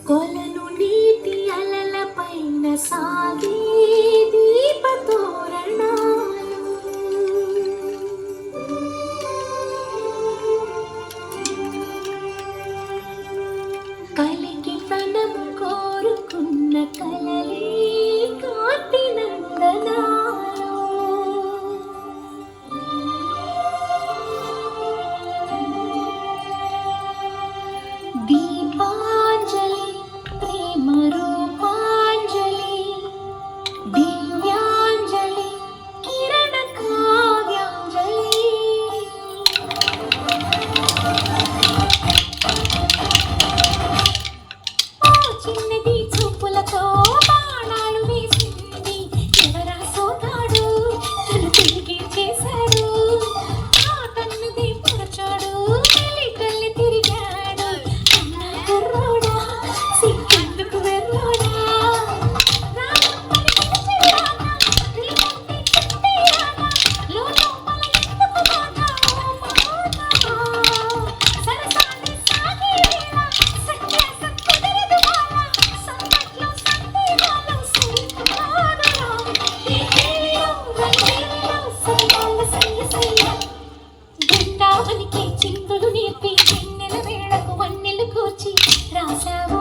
కొలను నీటి అలల పైన సాగే దీపతోరణాలు కలికి తనము కోరుకున్న కలలే కాంతి నందనాలు దీపాంజలి ప్రేమ రూపాంజలి దివ్యాంజలి కిరణ కావ్యాంజలి ఓ చిన్నది చూపులతో బాణాలు వేసింది ఎవరా సోగాడు తను తిరిగి చేశాడు ఆ తన్నది పొరచాడు తల్లి తల్లి తిరిగాడు అన్న కుర్రోడా సిగ్గెందుకు వెర్రోడా రాజమ్మని పిలిచేదానా రేవంతి చెప్పేయానా లోలోపల ఎందుకు మాట ఓ మాట సరసాన్ని సాగే వేళ సన్యాసం కుదరదు బాల సందట్లో సందేహాలు సరికాదురా ఈ కేళిలో రంగేలిలో సరదాల సయ్య సయ్య బృందావనికి చిందులు నేర్పి వెన్నెల వేళకు వన్నెలు కూర్చి రాసావు